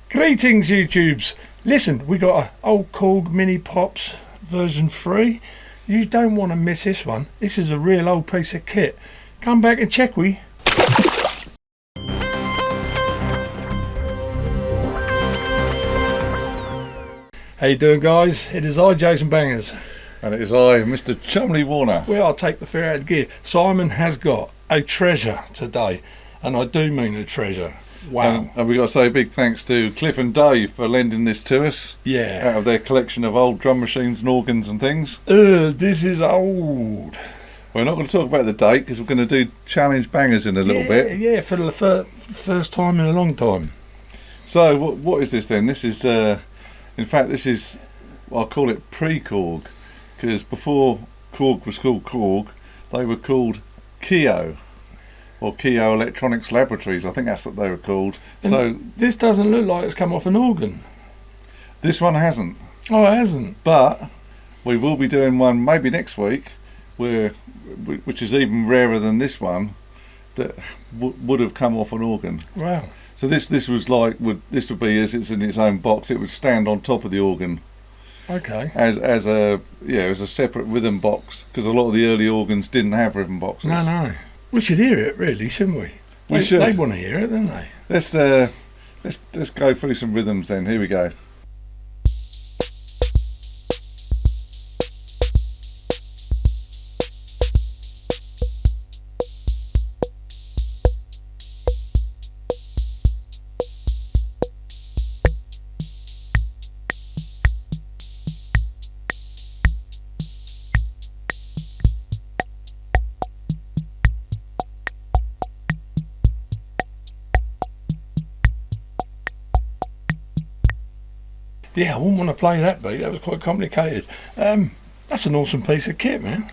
Greetings, YouTubes. Listen, we got a old Korg Minipops version 3. You don't want to miss this one. This is a real old piece of kit. Come back and check we. How you doing, guys? It is I, Jason Bangers. And it is I, Mr. Chumley Warner. Well, I'll take the fair out of gear. Simon has got a treasure today, and I do mean a treasure. Wow. And we've got to say a big thanks to Cliff and Dave for lending this to us. Yeah. Out of their collection of old drum machines and organs and things. This is old. We're not going to talk about the date because we're going to do challenge bangers in a little bit. Yeah, for the first time in a long time. So what is this then? This is, in fact, this is, I'll call it pre-Korg, because before Korg was called Korg, they were called Keio, or Keio Electronics Laboratories. I think that's what they were called. And so this doesn't look like it's come off an organ. This one hasn't. Oh, it hasn't. But we will be doing one maybe next week, which is even rarer than this one, that would have come off an organ. Wow. So this was like this would be as it's in its own box. It would stand on top of the organ. Okay. As a separate rhythm box, because a lot of the early organs didn't have rhythm boxes. No. We should hear it, really, shouldn't we? We should. They want to hear it, don't they? Let's go through some rhythms then. Here we go. Yeah, I wouldn't want to play that beat. That was quite complicated. That's an awesome piece of kit, man.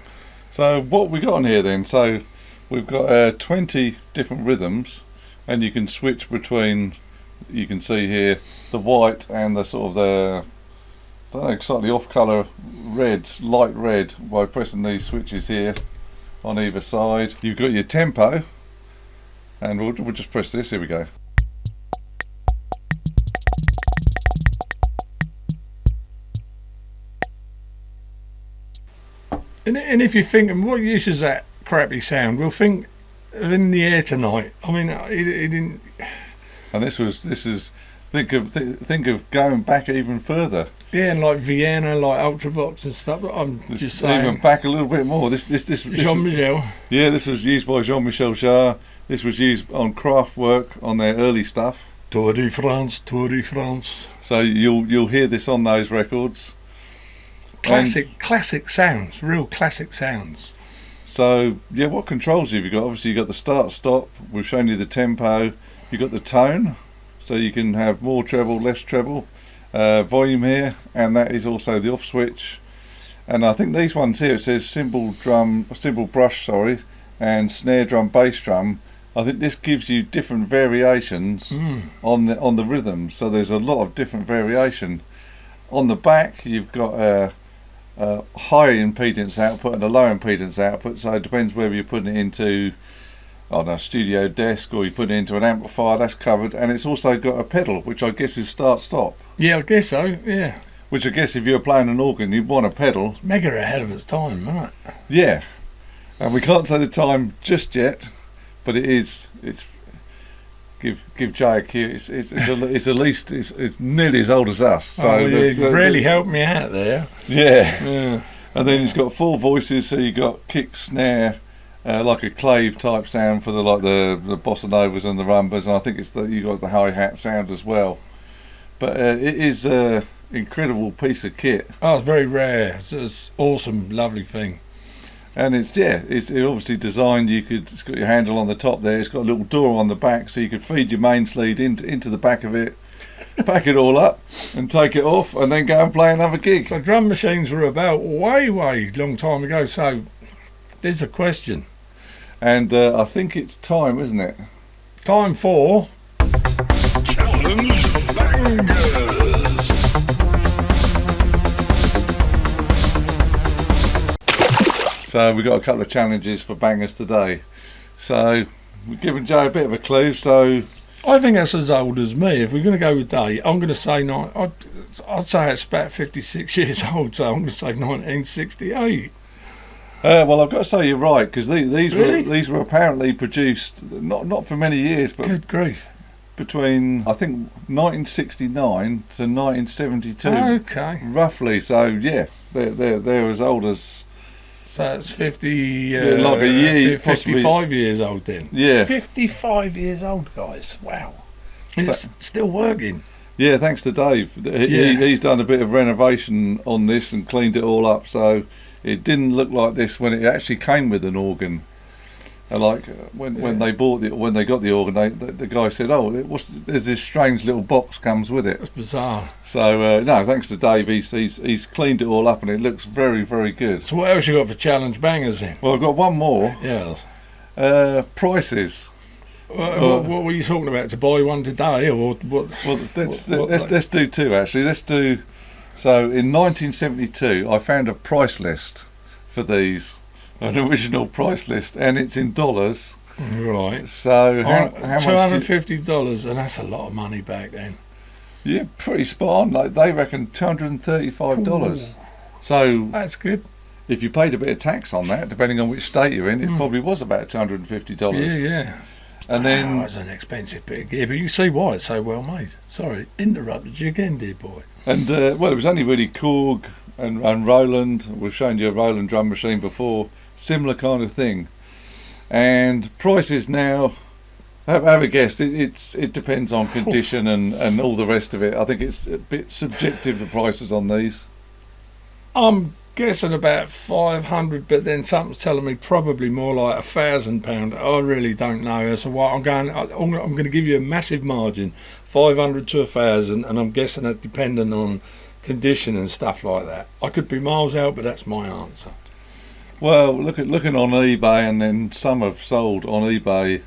So what we got on here then? So we've got 20 different rhythms, and you can switch between. You can see here the white and the sort of the slightly off colour red, light red, by pressing these switches here on either side. You've got your tempo, and we'll just press this. Here we go. And if you're thinking, what use is that crappy sound? We'll think of In the Air Tonight. I mean, it didn't. And this is think of going back even further. Yeah, and like Vienna, like Ultravox and stuff. But I'm just saying. Even back a little bit more. This Jean-Michel. Yeah, this was used by Jean-Michel Jarre. This was used on Kraftwerk on their early stuff. Tour de France. So you'll hear this on those records. Classic sounds, real classic sounds. So yeah, what controls have you got? Obviously you got the start stop. We've shown you the tempo. You got the tone, so you can have more treble, less treble, volume here, and that is also the off switch. And I think these ones here, it says cymbal brush, and snare drum, bass drum. I think this gives you different variations on the rhythm. So there's a lot of different variation. On the back, you've got a high impedance output and a low impedance output, so it depends whether you're putting it into a studio desk or you put it into an amplifier. That's covered, and it's also got a pedal, which I guess is start stop. Yeah, I guess so. Yeah. Which I guess if you're playing an organ, you'd want a pedal. It's mega ahead of its time, isn't it? Yeah, and we can't say the time just yet, but it is. It's give Jay a cue. It's at least it's nearly as old as us. So you've really helped me out there. Yeah. And then it's got 4 voices, so you got kick, snare, like a clave type sound for the bossa novas and the rumbas, and I think you got the hi hat sound as well. But it is an incredible piece of kit. Oh, it's very rare. It's awesome, lovely thing. And it's obviously designed. It's got your handle on the top there. It's got a little door on the back, so you could feed your mains lead into the back of it, pack it all up, and take it off, and then go and play another gig. So drum machines were about way long time ago. So there's a question, and I think it's time, isn't it? Time for Challenge Bangers. So we've got a couple of challenges for bangers today. So we've given Joe a bit of a clue. So I think that's as old as me. If we're going to go with date, I'm going to say I'd say it's about 56 years old. So I'm going to say 1968. Well, I've got to say you're right, because Really? these were apparently produced not for many years, but Good grief. between I think 1969 to 1972, Okay. roughly. So yeah, they're as old as So that's 50, like a year, 55 years old then. Yeah. 55 years old, guys. Wow. It's still working. Yeah, thanks to Dave. He's done a bit of renovation on this and cleaned it all up, so it didn't look like this when it actually came with an organ. And when they got the organ, the guy said, "Oh, there's this strange little box comes with it." That's bizarre. So no, thanks to Dave, he's cleaned it all up and it looks very, very good. So what else you got for challenge bangers then? Well, I've got one more. Yes. Prices. What were you talking about? To buy one today, or what? Well, let's do two actually. Let's do. So in 1972, I found a price list for these, an original price list, and it's in dollars. Right. So how much? $250, and that's a lot of money back then. Yeah, pretty spot on. Like they reckon $235. So That's good. if you paid a bit of tax on that, depending on which state you're in, it probably was about $250. Yeah. And then That's an expensive bit of gear, but you can see why it's so well made. Sorry, interrupted you again, dear boy. And well, it was only really Korg and Roland. We've shown you a Roland drum machine before, similar kind of thing. And prices now, have a guess. It depends on condition and all the rest of it. I think it's a bit subjective, the prices on these. I'm guessing about 500, but then something's telling me probably more like £1,000. I really don't know. So what I'm going to give you a massive margin, 500 to 1,000, and I'm guessing that depending on condition and stuff like that. I could be miles out, but that's my answer. Well, looking on eBay, and then some have sold on eBay.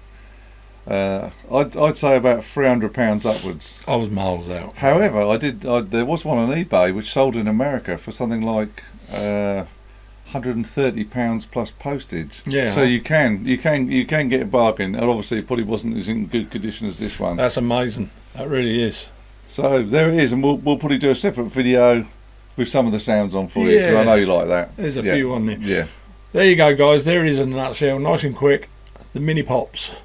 I'd say about £300 upwards. I was miles out. However, there was one on eBay which sold in America for something like £130 plus postage. Yeah. So you can get a bargain, and obviously it probably wasn't as in good condition as this one. That's amazing. That really is. So there it is, and we'll probably do a separate video with some of the sounds on for you, because I know you like that. There's a few on there. Yeah. There you go, guys. There it is in a nutshell, nice and quick. The Minipops,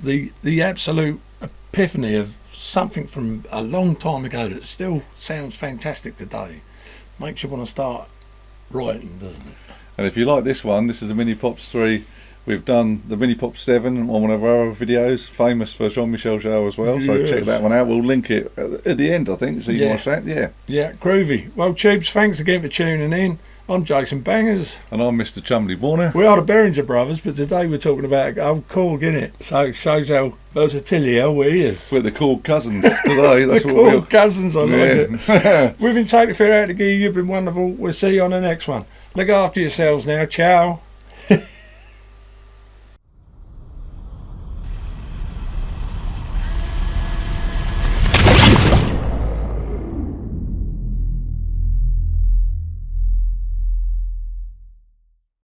the absolute epiphany of something from a long time ago that still sounds fantastic today. Makes you want to start writing, doesn't it? And if you like this one, this is the Minipops 3. We've done the Minipops 7 on one of our other videos, famous for Jean-Michel show as well. So check that one out. We'll link it at the end, I think, so you can watch that. Yeah, groovy. Well, Tubes, thanks again for tuning in. I'm Jason Bangers. And I'm Mr. Chumley Warner. We are the Behringer brothers, but today we're talking about old Korg, innit? So it shows how versatile we is. We're the Korg cousins today. That's the what Korg cousins, I like it. We've been taking fair out to gear. You've been wonderful. We'll see you on the next one. Look after yourselves now. Ciao.